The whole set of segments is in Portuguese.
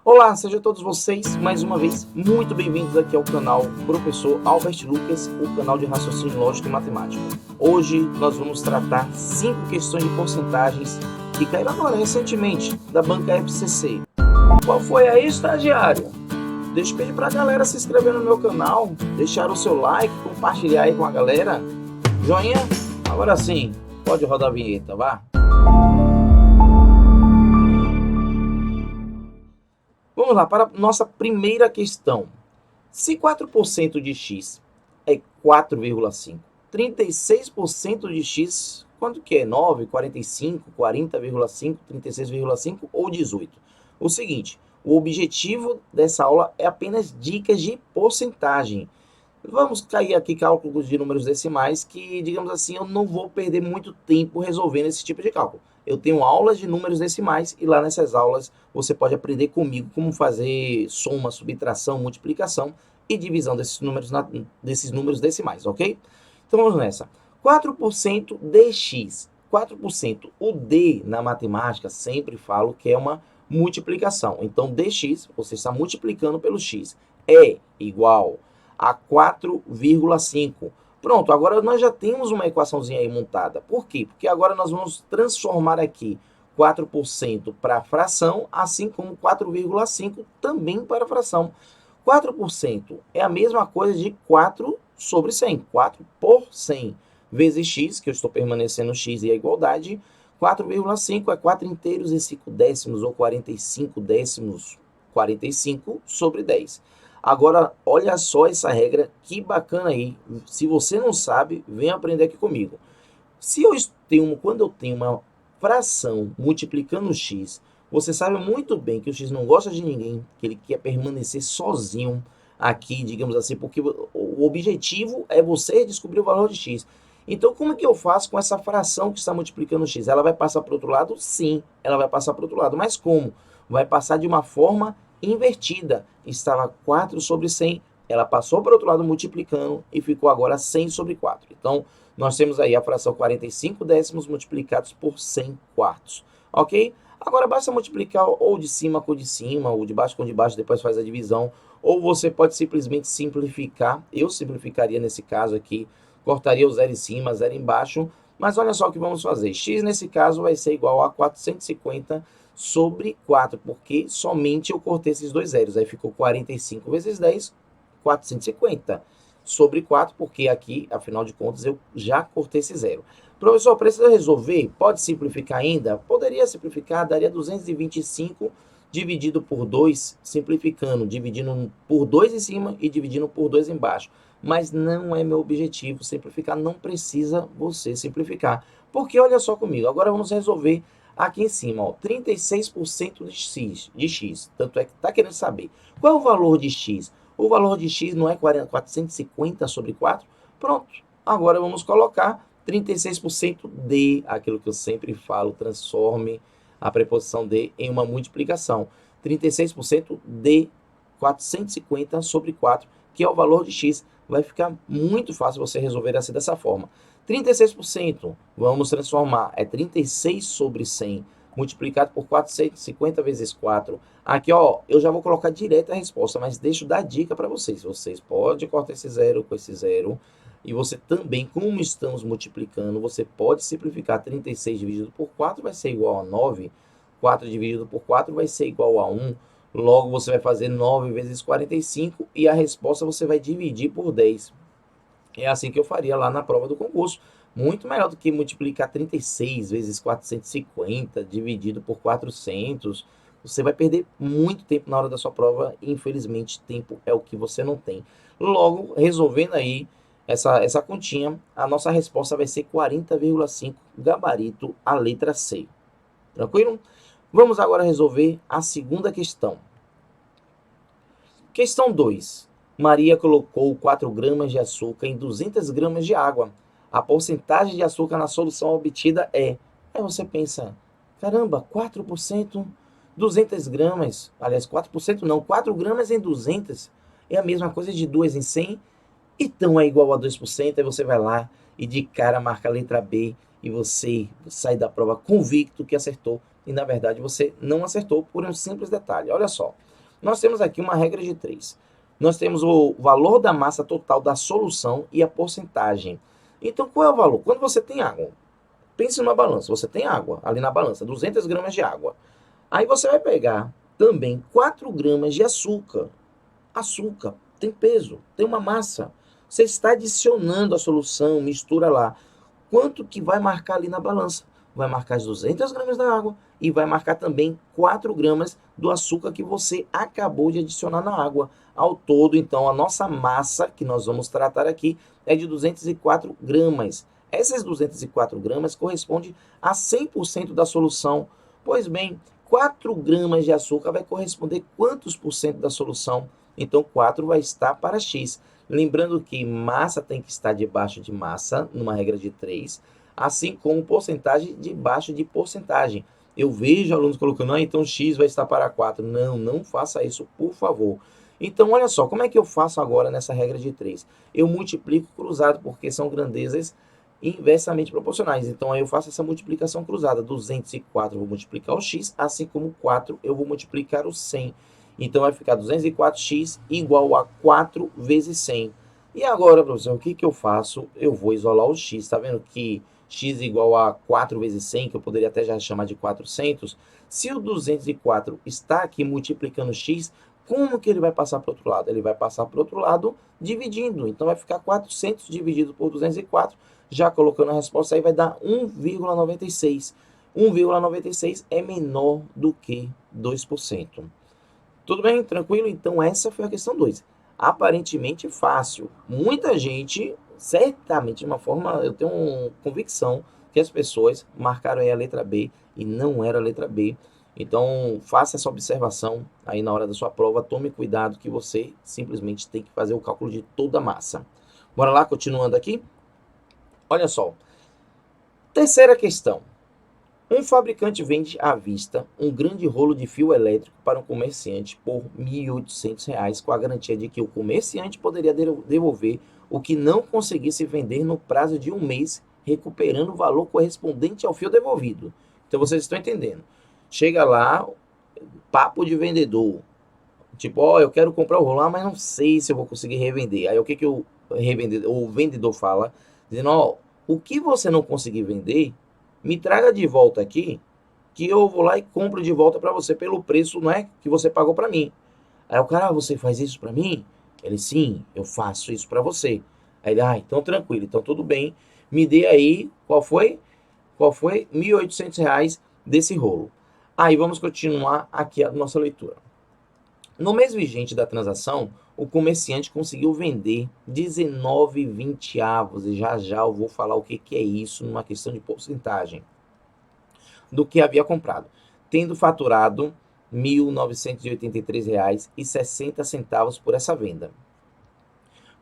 Olá, sejam todos vocês, mais uma vez, muito bem-vindos aqui ao canal Professor Albert Lucas, o canal de raciocínio lógico e matemático. Hoje nós vamos tratar 5 questões de porcentagens que caíram agora recentemente da banca FCC. Qual foi aí, estagiário? Deixa eu pedir para a galera se inscrever no meu canal, deixar o seu like, compartilhar aí com a galera. Joinha? Agora sim, pode rodar a vinheta, vá. Vamos lá para a nossa primeira questão. Se 4% de x é 4,5, 36% de x, quanto que é? 9, 45, 40,5, 36,5 ou 18? O seguinte, o objetivo dessa aula é apenas dicas de porcentagem. Vamos cair aqui cálculos de números decimais que, digamos assim, eu não vou perder muito tempo resolvendo esse tipo de cálculo. Eu tenho aulas de números decimais e lá nessas aulas você pode aprender comigo como fazer soma, subtração, multiplicação e divisão desses números decimais, ok? Então vamos nessa. 4% de x. 4%. O d na matemática sempre falo que é uma multiplicação. Então dx, você está multiplicando pelo x, é igual a 4,5. Pronto, agora nós já temos uma equaçãozinha aí montada. Por quê? Porque agora nós vamos transformar aqui 4% para a fração, assim como 4,5 também para a fração. 4% é a mesma coisa de 4 sobre 100. 4 por 100 vezes x, que eu estou permanecendo x e a igualdade. 4,5 é 4 inteiros e 5 décimos, ou 45 décimos, 45 sobre 10. Agora, olha só essa regra, que bacana aí. Se você não sabe, vem aprender aqui comigo. Quando eu tenho uma fração multiplicando x, você sabe muito bem que o x não gosta de ninguém, que ele quer permanecer sozinho aqui, digamos assim, porque o objetivo é você descobrir o valor de x. Então, como é que eu faço com essa fração que está multiplicando x? Ela vai passar para o outro lado? Sim, ela vai passar para o outro lado. Mas como? Vai passar de uma forma invertida. Estava 4 sobre 100, ela passou para o outro lado multiplicando e ficou agora 100 sobre 4. Então, nós temos aí a fração 45 décimos multiplicados por 100 quartos, ok? Agora basta multiplicar ou de cima com de cima, ou de baixo com de baixo, depois faz a divisão, ou você pode simplesmente simplificar. Eu simplificaria nesse caso aqui, cortaria o zero em cima, zero embaixo, mas olha só o que vamos fazer. X nesse caso vai ser igual a 450 sobre 4, porque somente eu cortei esses dois zeros. Aí ficou 45 vezes 10, 450 sobre 4, porque aqui, afinal de contas, eu já cortei esse zero. Professor, precisa resolver? Pode simplificar ainda? Poderia simplificar, daria 225 dividido por 2, simplificando, dividindo por 2 em cima e dividindo por 2 embaixo. Mas não é meu objetivo simplificar, não precisa você simplificar. Porque olha só comigo, agora vamos resolver aqui em cima, ó, 36% de x, tanto é que está querendo saber qual é o valor de x. O valor de x não é 450 sobre 4? Pronto, agora vamos colocar 36% de, aquilo que eu sempre falo, transforme a preposição de em uma multiplicação. 36% de 450 sobre 4, que é o valor de x. Vai ficar muito fácil você resolver assim dessa forma. 36%, vamos transformar, é 36 sobre 100, multiplicado por 450 vezes 4. Aqui, ó, eu já vou colocar direto a resposta, mas deixo dar dica para vocês. Vocês podem cortar esse zero com esse zero, e você também, como estamos multiplicando, você pode simplificar. 36 dividido por 4 vai ser igual a 9, 4 dividido por 4 vai ser igual a 1, logo você vai fazer 9 vezes 45 e a resposta você vai dividir por 10. É assim que eu faria lá na prova do concurso. Muito melhor do que multiplicar 36 vezes 450 dividido por 400. Você vai perder muito tempo na hora da sua prova. E, infelizmente, tempo é o que você não tem. Logo, resolvendo aí essa continha, a nossa resposta vai ser 40,5, gabarito, a letra C. Tranquilo? Vamos agora resolver a segunda questão. Questão 2. Maria colocou 4 gramas de açúcar em 200 gramas de água. A porcentagem de açúcar na solução obtida é... Aí você pensa, caramba, 4%, 200 gramas. Aliás, 4% não, 4 gramas em 200 é a mesma coisa de 2 em 100. Então é igual a 2%. Aí você vai lá e de cara marca a letra B e você sai da prova convicto que acertou. E na verdade você não acertou por um simples detalhe. Olha só. Nós temos aqui uma regra de 3. Nós temos o valor da massa total da solução e a porcentagem. Então, qual é o valor? Quando você tem água, pense numa balança, você tem água ali na balança, 200 gramas de água. Aí você vai pegar também 4 gramas de açúcar. Açúcar tem peso, tem uma massa. Você está adicionando a solução, mistura lá. Quanto que vai marcar ali na balança? Vai marcar as 200 gramas da água e vai marcar também 4 gramas do açúcar que você acabou de adicionar na água. Ao todo, então, a nossa massa que nós vamos tratar aqui é de 204 gramas. Essas 204 gramas correspondem a 100% da solução. Pois bem, 4 gramas de açúcar vai corresponder quantos por cento da solução? Então, 4 vai estar para X. Lembrando que massa tem que estar debaixo de massa, numa regra de 3, assim como porcentagem debaixo de porcentagem. Eu vejo alunos colocando, então X vai estar para 4. Não, não faça isso, por favor. Então, olha só, como é que eu faço agora nessa regra de 3? Eu multiplico cruzado, porque são grandezas inversamente proporcionais. Então, aí eu faço essa multiplicação cruzada. 204 eu vou multiplicar o X, assim como 4 eu vou multiplicar o 100. Então, vai ficar 204x igual a 4 vezes 100. E agora, professor, o que eu faço? Eu vou isolar o x. Está vendo que x igual a 4 vezes 100, que eu poderia até já chamar de 400? Se o 204 está aqui multiplicando x, como que ele vai passar para o outro lado? Ele vai passar para o outro lado dividindo. Então, vai ficar 400 dividido por 204. Já colocando a resposta aí, vai dar 1,96. 1,96 é menor do que 2%. Tudo bem? Tranquilo? Então, essa foi a questão 2. Aparentemente fácil. Muita gente, certamente, de uma forma, eu tenho convicção que as pessoas marcaram aí a letra B e não era a letra B. Então, faça essa observação aí na hora da sua prova. Tome cuidado que você simplesmente tem que fazer o cálculo de toda a massa. Bora lá, continuando aqui? Olha só. Terceira questão. Um fabricante vende à vista um grande rolo de fio elétrico para um comerciante por R$ 1.800, com a garantia de que o comerciante poderia devolver o que não conseguisse vender no prazo de um mês, recuperando o valor correspondente ao fio devolvido. Então vocês estão entendendo. Chega lá, papo de vendedor. Tipo, ó, eu quero comprar o rolo, mas não sei se eu vou conseguir revender. Aí o que o vendedor fala? Dizendo, ó, o que você não conseguir vender, me traga de volta aqui, que eu vou lá e compro de volta para você pelo preço, não é, que você pagou para mim. Aí o cara, você faz isso para mim? Ele, sim, eu faço isso para você. Aí ele, então tranquilo, então tudo bem. Me dê aí, qual foi? Qual foi? R$ 1.800 desse rolo. Aí vamos continuar aqui a nossa leitura. No mês vigente da transação, o comerciante conseguiu vender 19 avos, e já já eu vou falar o que é isso numa questão de porcentagem, do que havia comprado, tendo faturado R$ 1.983,60 por essa venda.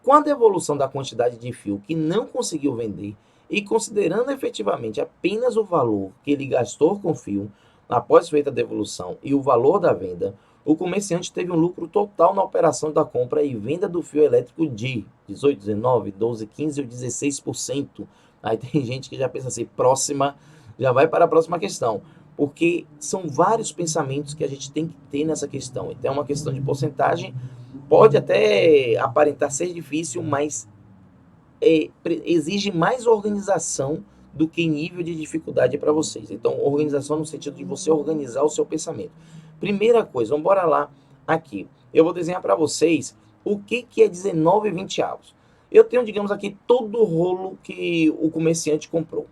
Com a devolução da quantidade de fio que não conseguiu vender e considerando efetivamente apenas o valor que ele gastou com fio após feita a devolução e o valor da venda, o comerciante teve um lucro total na operação da compra e venda do fio elétrico de 18, 19, 12, 15 ou 16%. Aí tem gente que já pensa assim, já vai para a próxima questão, porque são vários pensamentos que a gente tem que ter nessa questão. Então é uma questão de porcentagem, pode até aparentar ser difícil, mas exige mais organização do que nível de dificuldade para vocês. Então, organização no sentido de você organizar o seu pensamento. Primeira coisa, vamos embora lá aqui. Eu vou desenhar para vocês o que é 19 avos. Eu tenho, digamos aqui, todo o rolo que o comerciante comprou.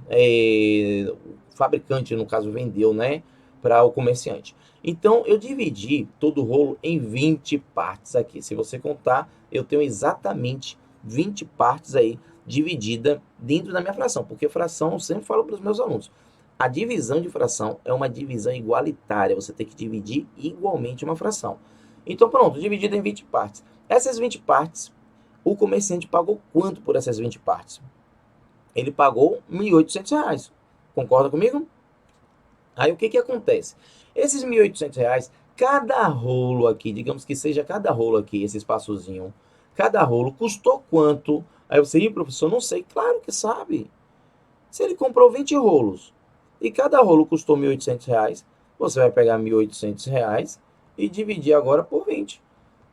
O fabricante, no caso, vendeu, né, para o comerciante. Então, eu dividi todo o rolo em 20 partes aqui. Se você contar, eu tenho exatamente 20 partes aí dividida dentro da minha fração, porque fração eu sempre falo para os meus alunos. A divisão de fração é uma divisão igualitária, você tem que dividir igualmente uma fração. Então pronto, dividido em 20 partes. Essas 20 partes, o comerciante pagou quanto por essas 20 partes? Ele pagou R$ 1.800. Concorda comigo? Aí o que acontece? Esses R$ 1.800, cada rolo aqui, digamos que seja cada rolo aqui, esse espaçozinho, cada rolo custou quanto? Aí você, professor, não sei. Claro que sabe. Se ele comprou 20 rolos e cada rolo custou R$ 1.800, você vai pegar R$ 1.800 e dividir agora por 20.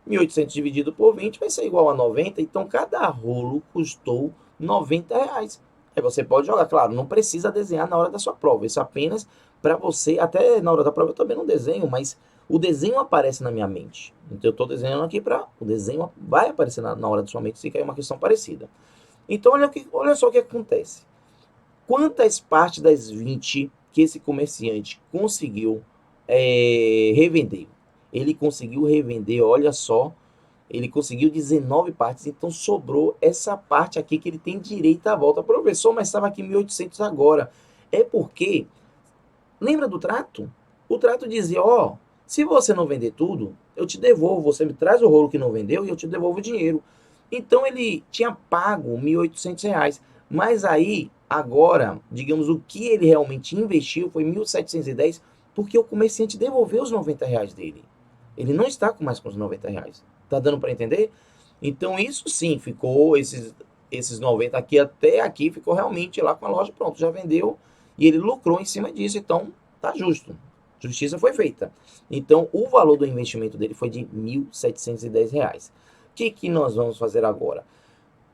1.800 dividido por 20 vai ser igual a 90, então cada rolo custou R$ 90. Aí você pode jogar, claro, não precisa desenhar na hora da sua prova, isso apenas para você, até na hora da prova eu também não desenho, mas o desenho aparece na minha mente. Então eu estou desenhando aqui para o desenho vai aparecer na hora da sua mente se cair uma questão parecida. Então olha só o que acontece. Quantas partes das 20 que esse comerciante conseguiu revender? Ele conseguiu revender, olha só, ele conseguiu 19 partes, então sobrou essa parte aqui que ele tem direito à volta. Professor, mas estava aqui 1.800 agora. É porque, lembra do trato? O trato dizia, ó, se você não vender tudo, eu te devolvo, você me traz o rolo que não vendeu e eu te devolvo o dinheiro. Então ele tinha pago R$ 1.800, mas aí, agora, digamos, o que ele realmente investiu foi 1.710, porque o comerciante devolveu os R$ 90 dele. Ele não está com mais com os R$ 90. Tá dando para entender? Então isso sim, ficou esses 90 aqui até aqui, ficou realmente lá com a loja, pronto, já vendeu e ele lucrou em cima disso, então tá justo. Justiça foi feita. Então o valor do investimento dele foi de R$ 1.710. O que nós vamos fazer agora?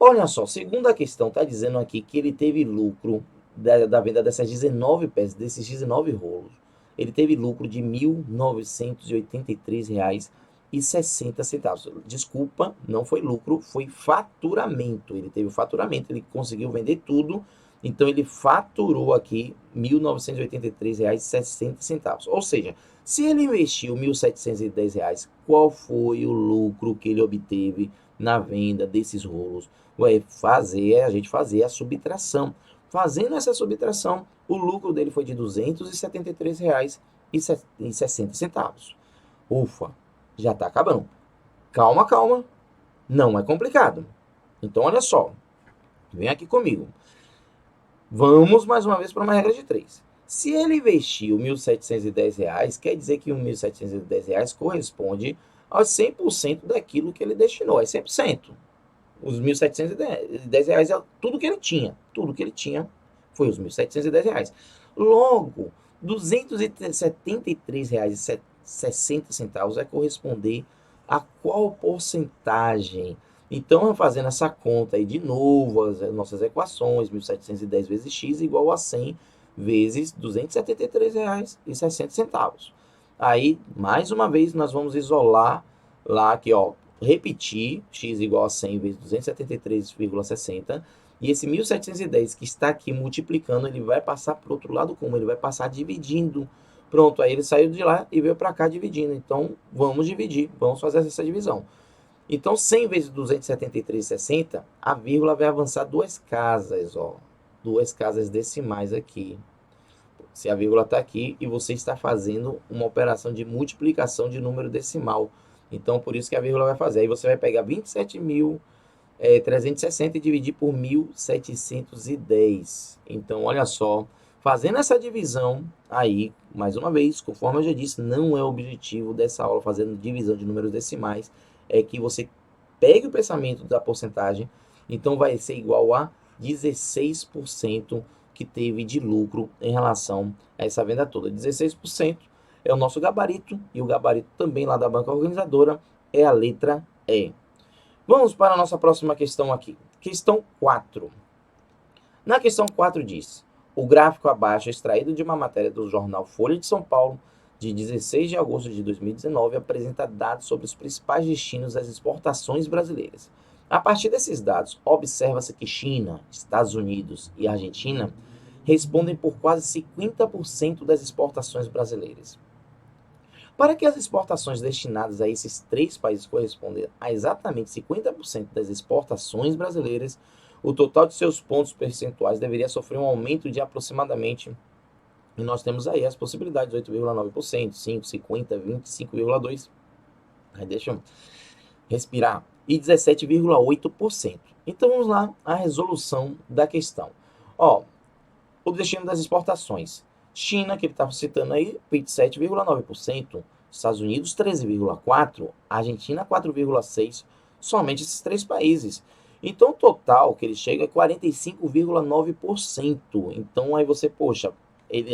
Olha só, segundo a questão, está dizendo aqui que ele teve lucro da venda dessas 19 peças, desses 19 rolos. Ele teve lucro de R$ 1.983,60. Desculpa, não foi lucro, foi faturamento. Ele teve faturamento, ele conseguiu vender tudo, então ele faturou aqui R$ 1.983,60. Ou seja, se ele investiu R$ 1.710, qual foi o lucro que ele obteve na venda desses rolos? A gente fazer a subtração. Fazendo essa subtração, o lucro dele foi de R$ 273,60. Ufa, já está acabando. Calma, calma. Não é complicado. Então, olha só. Vem aqui comigo. Vamos mais uma vez para uma regra de 3. Se ele investiu R$ 1.710, quer dizer que R$ 1.710 corresponde aos 100% daquilo que ele destinou. É 100%. Os R$ 1.710 é tudo que ele tinha. Tudo que ele tinha foi os R$ 1.710. Logo, R$ 273,60 vai corresponder a qual porcentagem? Então, fazendo essa conta aí de novo, as nossas equações, 1.710 vezes x igual a 100 vezes R$ 273,60. Aí, mais uma vez, nós vamos isolar lá aqui, ó, repetir x igual a 100 vezes 273,60, e esse 1.710 que está aqui multiplicando, ele vai passar para o outro lado como? Ele vai passar dividindo. Pronto, aí ele saiu de lá e veio para cá dividindo. Então, vamos dividir, vamos fazer essa divisão. Então, 100 vezes 273,60, a vírgula vai avançar duas casas, ó. Duas casas decimais aqui. Se a vírgula está aqui e você está fazendo uma operação de multiplicação de número decimal. Então, por isso que a vírgula vai fazer. Aí você vai pegar 27.360 e dividir por 1.710. Então, olha só. Fazendo essa divisão aí, mais uma vez, conforme eu já disse, não é o objetivo dessa aula, fazendo divisão de números decimais, é que você pegue o pensamento da porcentagem, então vai ser igual a 16% que teve de lucro em relação a essa venda toda. 16% é o nosso gabarito, e o gabarito também lá da banca organizadora é a letra E. Vamos para a nossa próxima questão aqui. Questão 4. Na questão 4 diz: o gráfico abaixo extraído de uma matéria do jornal Folha de São Paulo, de 16 de agosto de 2019, apresenta dados sobre os principais destinos das exportações brasileiras. A partir desses dados, observa-se que China, Estados Unidos e Argentina respondem por quase 50% das exportações brasileiras. Para que as exportações destinadas a esses três países correspondam a exatamente 50% das exportações brasileiras, o total de seus pontos percentuais deveria sofrer um aumento de aproximadamente, e nós temos aí as possibilidades, 8,9%, 5, 50, 25,2%, aí deixa eu respirar, e 17,8%. Então vamos lá, a resolução da questão. Ó, o destino das exportações. China, que ele estava citando aí, 27,9%. Estados Unidos, 13,4%. Argentina, 4,6%. Somente esses três países. Então, o total que ele chega é 45,9%. Então, aí você, poxa,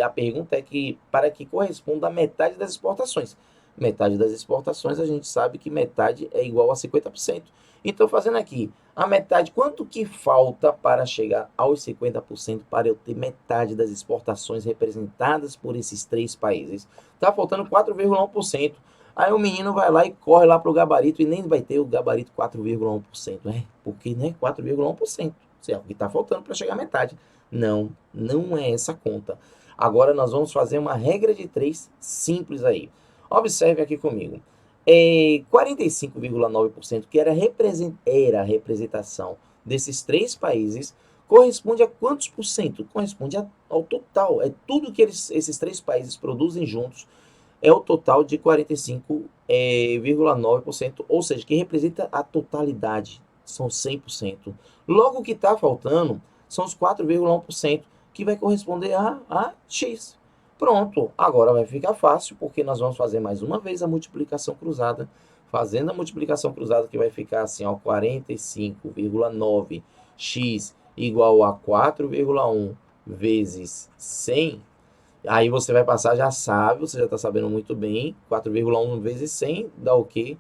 a pergunta é que para que corresponda a metade das exportações. Metade das exportações, a gente sabe que metade é igual a 50%. Então, fazendo aqui, a metade, quanto que falta para chegar aos 50% para eu ter metade das exportações representadas por esses três países? Tá faltando 4,1%. Aí o menino vai lá e corre lá para o gabarito e nem vai ter o gabarito 4,1%. Porque, né, 4,1%. É o que está faltando para chegar à metade. Não, não é essa conta. Agora nós vamos fazer uma regra de 3 simples aí. Observe aqui comigo. 45,9% que era a representação desses três países corresponde a quantos por cento? Corresponde ao total. É tudo que esses três países produzem juntos é o total de 45,9%, ou seja, que representa a totalidade, são 100%. Logo, o que está faltando são os 4,1%, que vai corresponder a X. Pronto, agora vai ficar fácil, porque nós vamos fazer mais uma vez a multiplicação cruzada. Fazendo a multiplicação cruzada, que vai ficar assim, ó, 45,9x igual a 4,1 vezes 100. Aí você vai passar, já sabe, você já está sabendo muito bem, 4,1 vezes 100 dá o quê?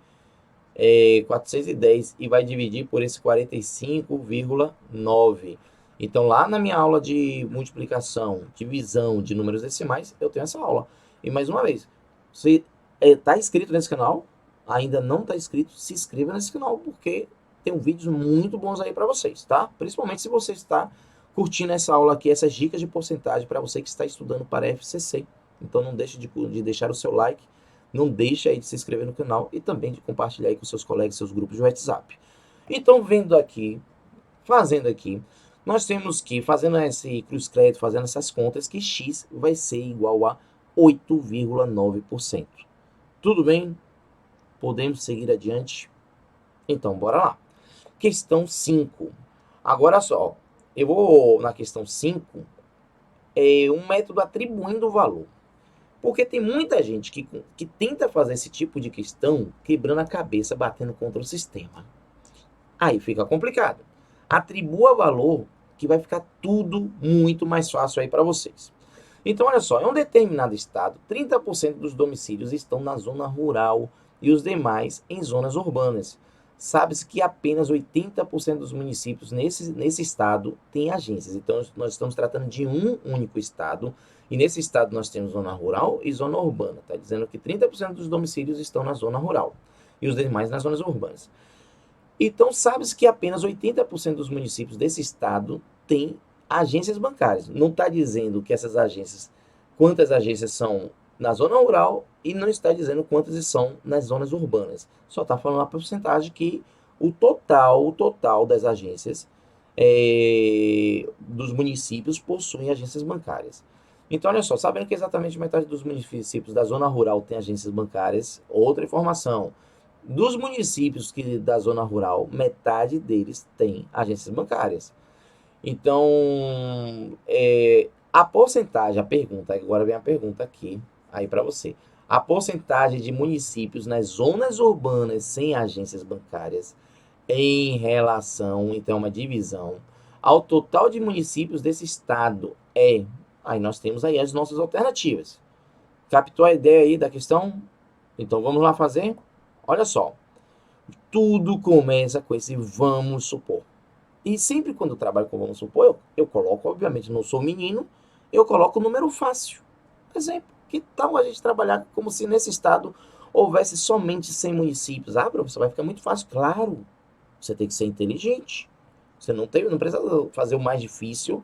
410 e vai dividir por esse 45,9. Então, lá na minha aula de multiplicação, divisão de números decimais, eu tenho essa aula. E mais uma vez, você está inscrito nesse canal? Ainda não está inscrito? Se inscreva nesse canal, porque tem vídeos muito bons aí para vocês, tá? Principalmente se você está curtindo essa aula aqui, essas dicas de porcentagem para você que está estudando para FCC. Então, não deixe de deixar o seu like. Não deixe aí de se inscrever no canal e também de compartilhar aí com seus colegas, seus grupos de WhatsApp. Então, fazendo aqui, nós temos que, fazendo esse cruz-crédito, fazendo essas contas, que x vai ser igual a 8,9%. Tudo bem? Podemos seguir adiante? Então, bora lá. Questão 5. Agora só, eu vou na questão 5, um método atribuindo o valor. Porque tem muita gente que tenta fazer esse tipo de questão quebrando a cabeça, batendo contra o sistema. Aí fica complicado. Atribua valor que vai ficar tudo muito mais fácil aí para vocês. Então, olha só, em um determinado estado, 30% dos domicílios estão na zona rural e os demais em zonas urbanas. Sabe-se que apenas 80% dos municípios nesse estado têm agências. Então, nós estamos tratando de um único estado. E nesse estado nós temos zona rural e zona urbana. Está dizendo que 30% dos domicílios estão na zona rural e os demais nas zonas urbanas. Então, sabe-se que apenas 80% dos municípios desse estado têm agências bancárias. Não está dizendo que quantas agências são na zona rural e não está dizendo quantas são nas zonas urbanas. Só está falando a porcentagem que o total das agências dos municípios possuem agências bancárias. Então, olha só, sabendo que exatamente metade dos municípios da zona rural tem agências bancárias, outra informação, dos municípios da zona rural, metade deles tem agências bancárias. Então, a porcentagem, agora vem a pergunta aqui, aí para você. A porcentagem de municípios nas zonas urbanas sem agências bancárias em relação, então, uma divisão, ao total de municípios desse estado Aí nós temos aí as nossas alternativas. Captou a ideia aí da questão? Então vamos lá fazer? Olha só. Tudo começa com esse vamos supor. E sempre quando eu trabalho com vamos supor, eu coloco, obviamente, não sou menino, eu coloco o número fácil. Por exemplo, que tal a gente trabalhar como se nesse estado houvesse somente 100 municípios? Ah, professor, vai ficar muito fácil. Claro, você tem que ser inteligente. Você não precisa fazer o mais difícil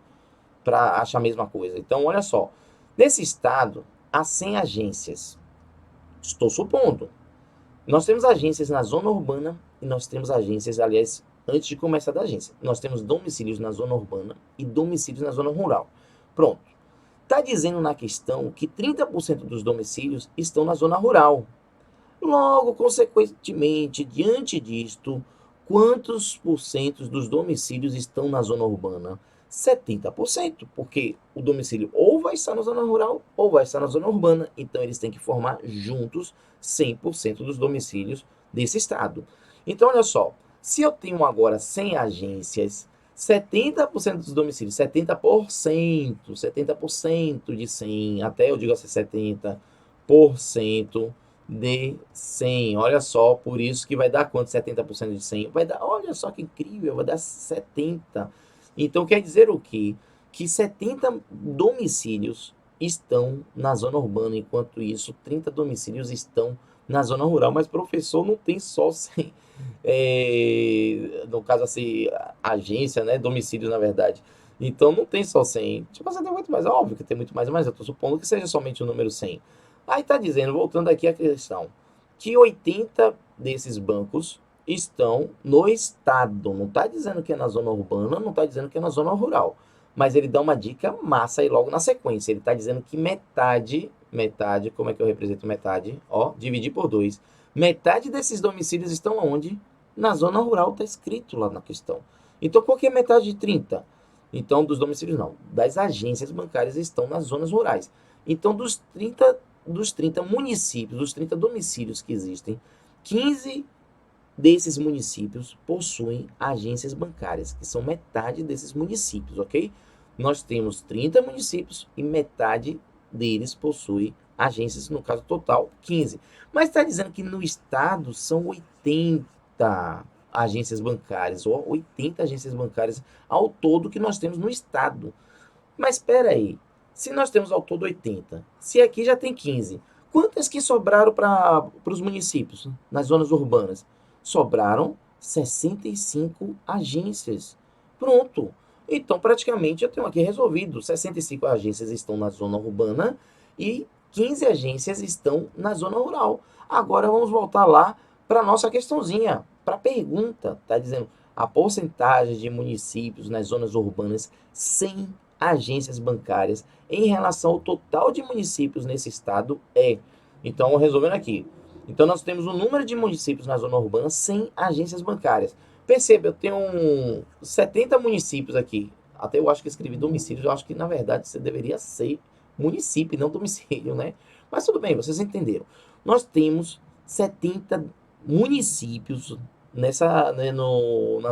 para achar a mesma coisa. Então, olha só. Nesse estado, há 100 agências. Estou supondo. Nós temos agências na zona urbana e nós temos agências, aliás, antes de começar da agência, nós temos domicílios na zona urbana e domicílios na zona rural. Pronto. Está dizendo na questão que 30% dos domicílios estão na zona rural. Logo, consequentemente, diante disto, quantos por cento dos domicílios estão na zona urbana? 70%, porque o domicílio ou vai estar na zona rural ou vai estar na zona urbana. Então, eles têm que formar juntos 100% dos domicílios desse estado. Então, olha só, se eu tenho agora 100 agências, 70% dos domicílios, 70% de 100, até eu digo assim, 70% de 100. Olha só, por isso que vai dar quanto? 70% de 100? Vai dar, olha só que incrível, vai dar 70. Então quer dizer o quê? Que 70 domicílios estão na zona urbana, enquanto isso 30 domicílios estão na zona rural. Mas professor, não tem só 100, no caso assim, agência, né, domicílios na verdade. Então não tem só 100. Tipo, você tem muito mais, óbvio que tem muito mais, mas eu estou supondo que seja somente o número 100. Aí está dizendo, voltando aqui à questão, que 80 desses bancos estão no estado. Não está dizendo que é na zona urbana, não está dizendo que é na zona rural. Mas ele dá uma dica massa aí logo na sequência. Ele está dizendo que metade, como é que eu represento metade? Ó, dividir por 2. Metade desses domicílios estão onde? Na zona rural, está escrito lá na questão. Então, qual que é metade de 30? Então, dos domicílios não. Das agências bancárias estão nas zonas rurais. Então, dos 30 municípios, dos 30 domicílios que existem, 15 desses municípios possuem agências bancárias, que são metade desses municípios, ok? Nós temos 30 municípios e metade deles possui agências, no caso total, 15. Mas está dizendo que no estado são 80 agências bancárias, ou 80 agências bancárias ao todo que nós temos no estado. Mas espera aí, se nós temos ao todo 80, se aqui já tem 15, quantas que sobraram para os municípios, nas zonas urbanas? Sobraram 65 agências. Pronto. Então, praticamente, eu tenho aqui resolvido. 65 agências estão na zona urbana e 15 agências estão na zona rural. Agora, vamos voltar lá para a nossa questãozinha, para a pergunta. Está dizendo, a porcentagem de municípios nas zonas urbanas sem agências bancárias em relação ao total de municípios nesse estado é. Então, resolvendo aqui. Então, nós temos um número de municípios na zona urbana sem agências bancárias. Perceba, eu tenho 70 municípios aqui. Até eu acho que escrevi domicílios. Eu acho que, na verdade, você deveria ser município, não domicílio, né? Mas tudo bem, vocês entenderam. Nós temos 70 municípios na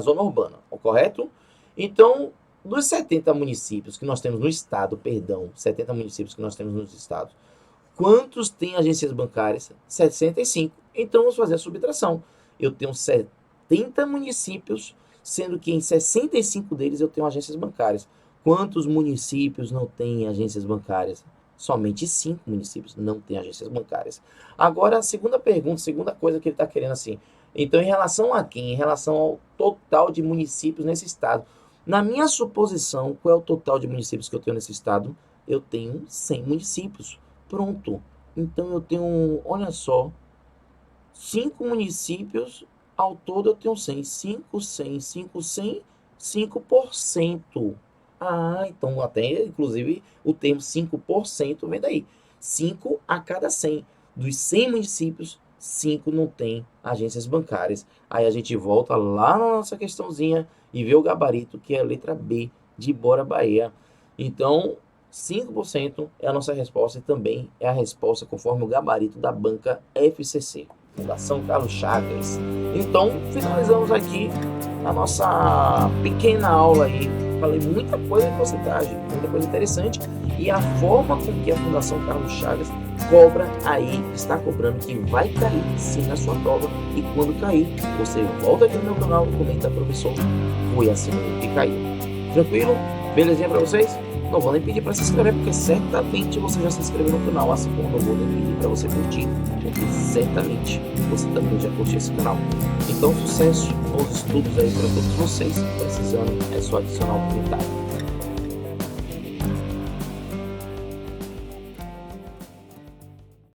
zona urbana, correto? Então, dos 70 municípios que nós temos no estado, 70 municípios que nós temos nos estados, quantos têm agências bancárias? 65. Então, vamos fazer a subtração. Eu tenho 70 municípios, sendo que em 65 deles eu tenho agências bancárias. Quantos municípios não têm agências bancárias? Somente 5 municípios não têm agências bancárias. Agora, a segunda pergunta, segunda coisa que ele está querendo assim. Então, em relação a quem? Em relação ao total de municípios nesse estado. Na minha suposição, qual é o total de municípios que eu tenho nesse estado? Eu tenho 100 municípios. Pronto. Então, eu tenho, olha só, 5 municípios, ao todo eu tenho 100. 5, 100, 5, 100, 5%. Ah, então até, inclusive, o termo 5% vem daí. 5 a cada 100. Dos 100 municípios, 5 não tem agências bancárias. Aí a gente volta lá na nossa questãozinha e vê o gabarito, que é a letra B, de Bora Bahia. Então, 5% é a nossa resposta e também é a resposta conforme o gabarito da banca FCC, Fundação Carlos Chagas. Então, finalizamos aqui a nossa pequena aula aí. Falei muita coisa de porcentagem, muita coisa interessante. E a forma com que a Fundação Carlos Chagas cobra aí, está cobrando, que vai cair sim na sua prova. E quando cair, você volta aqui no meu canal e comenta, professor, foi assim que caiu. Tranquilo? Belezinha pra vocês? Não vou nem pedir para se inscrever, porque certamente você já se inscreveu no canal, assim como não vou nem pedir para você curtir, porque certamente você também já curtiu esse canal. Então, sucesso, bons estudos aí para todos vocês. Precisando, é só adicionar um comentário.